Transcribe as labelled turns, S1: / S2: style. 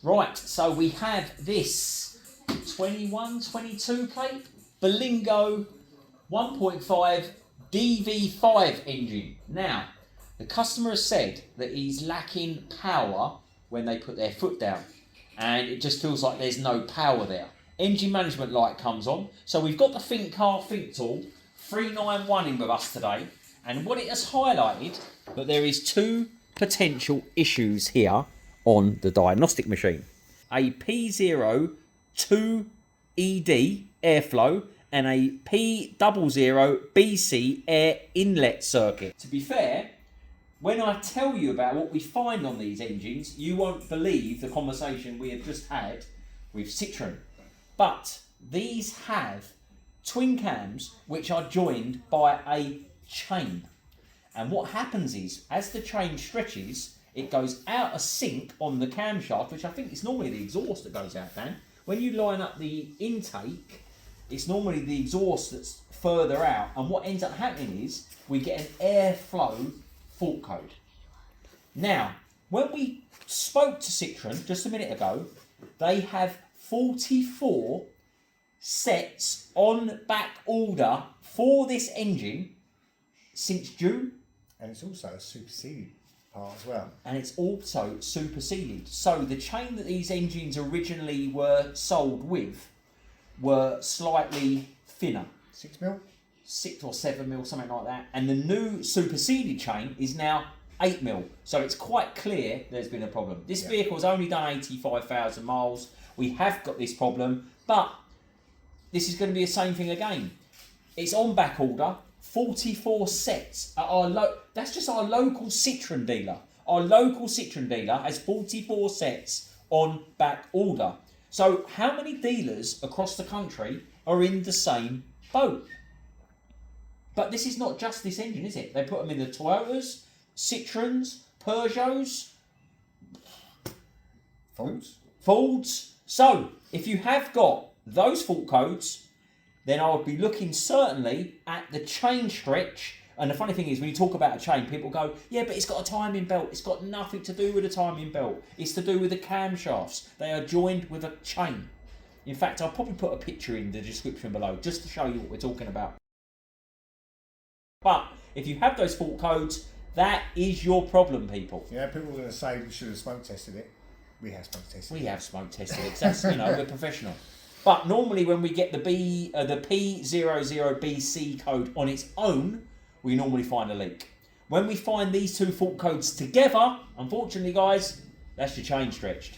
S1: Right, so we have this 21-22 plate Berlingo 1.5 DV5 engine. Now, the customer has said that he's lacking power when they put their foot down, and it just feels like there's no power there. Engine management light comes on, so we've got the Thinkcar Thinktool 391 in with us today, and what it has highlighted that there is two potential issues here on the diagnostic machine. A P0 2ED airflow and a P00 BC air inlet circuit. To be fair, when I tell you about what we find on these engines, you won't believe the conversation we have just had with Citroen. But these have twin cams which are joined by a chain. And what happens is, as the chain stretches, it goes out of sync on the camshaft, which I think is normally the exhaust that goes out, Dan. When you line up the intake, it's normally the exhaust that's further out. And what ends up happening is we get an airflow fault code. Now, when we spoke to Citroen just a minute ago, they have 44 sets on back order for this engine since June.
S2: And it's also a superseded part as well.
S1: And it's also superseded. So the chain that these engines originally were sold with were slightly thinner.
S2: 6mm?
S1: 6 or 7mm, something like that. And the new superseded chain is now 8mm. So it's quite clear there's been a problem. This vehicle's only done 85,000 miles. We have got this problem, but this is going to be the same thing again. It's on back order. 44 sets at our that's just our local Citroen dealer. Our local Citroen dealer has 44 sets on back order. So how many dealers across the country are in the same boat? But this is not just this engine, is it? They put them in the Toyotas, Citroens, Peugeots, Fords. So if you have got those fault codes, then I would be looking certainly at the chain stretch. And the funny thing is, when you talk about a chain, people go, yeah, but it's got a timing belt. It's got nothing to do with a timing belt. It's to do with the camshafts. They are joined with a chain. In fact, I'll probably put a picture in the description below just to show you what we're talking about. But if you have those fault codes, that is your problem, people.
S2: Yeah, people are going to say we should have smoke tested it. We have smoke tested it.
S1: We have smoke tested it. That's, we're professional. But normally when we get the P00BC code on its own, we normally find a leak. When we find these two fault codes together, unfortunately, guys, that's your chain stretched.